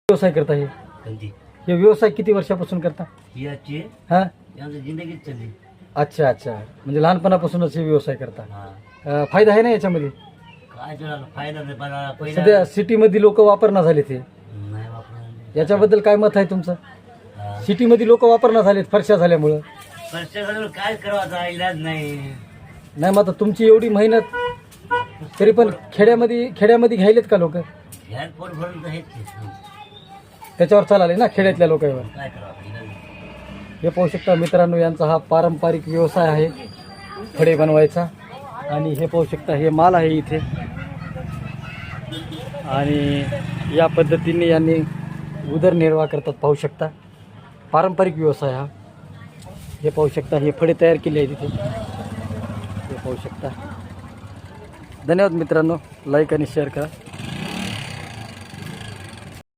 व्यवसाय करता हे व्यवसाय किती वर्षापासून करता? हा, जिंदगीच चालली. अच्छा अच्छा, म्हणजे लहानपणापासूनच हे व्यवसाय करता. हा. फायदा आहे ना याच्यामध्ये? काय झालं फायदा नाही मला सध्या सिटीमध्ये लोक वापरणा झाले ते, नाही वापरणार. याच्याबद्दल काय मत आहे तुमचं? हा. सिटीमध्ये लोक वापरणा झालेत फरशा झाल्यामुळं. पैशाचं काय करावं आता, इलाज नाही. नाही मग आता तुमची एवढी मेहनत तरी पण खेड्यामध्ये घ्यायलेत का लोक? ह्यात पोट भरून तर हेच आहे. त्याच्यावर चालले ना खेड्यातल्या लोकांवर. काय करावं आता, इलाज नाही. हे पाहू शकता मित्रांनो, यांचा हा पारंपरिक व्यवसाय आहे फळे बनवायचा. आणि हे पाहू शकता हे माल आहे इथे, आणि या पद्धतीने यांनी उदरनिर्वाह करतात. पाहू शकता पारंपरिक व्यवसाय हा. हे पाहू शकता हे फळे तयार केले आहेत तिथे, हे पाहू शकता. धन्यवाद मित्रांनो, लाईक आणि शेअर करा.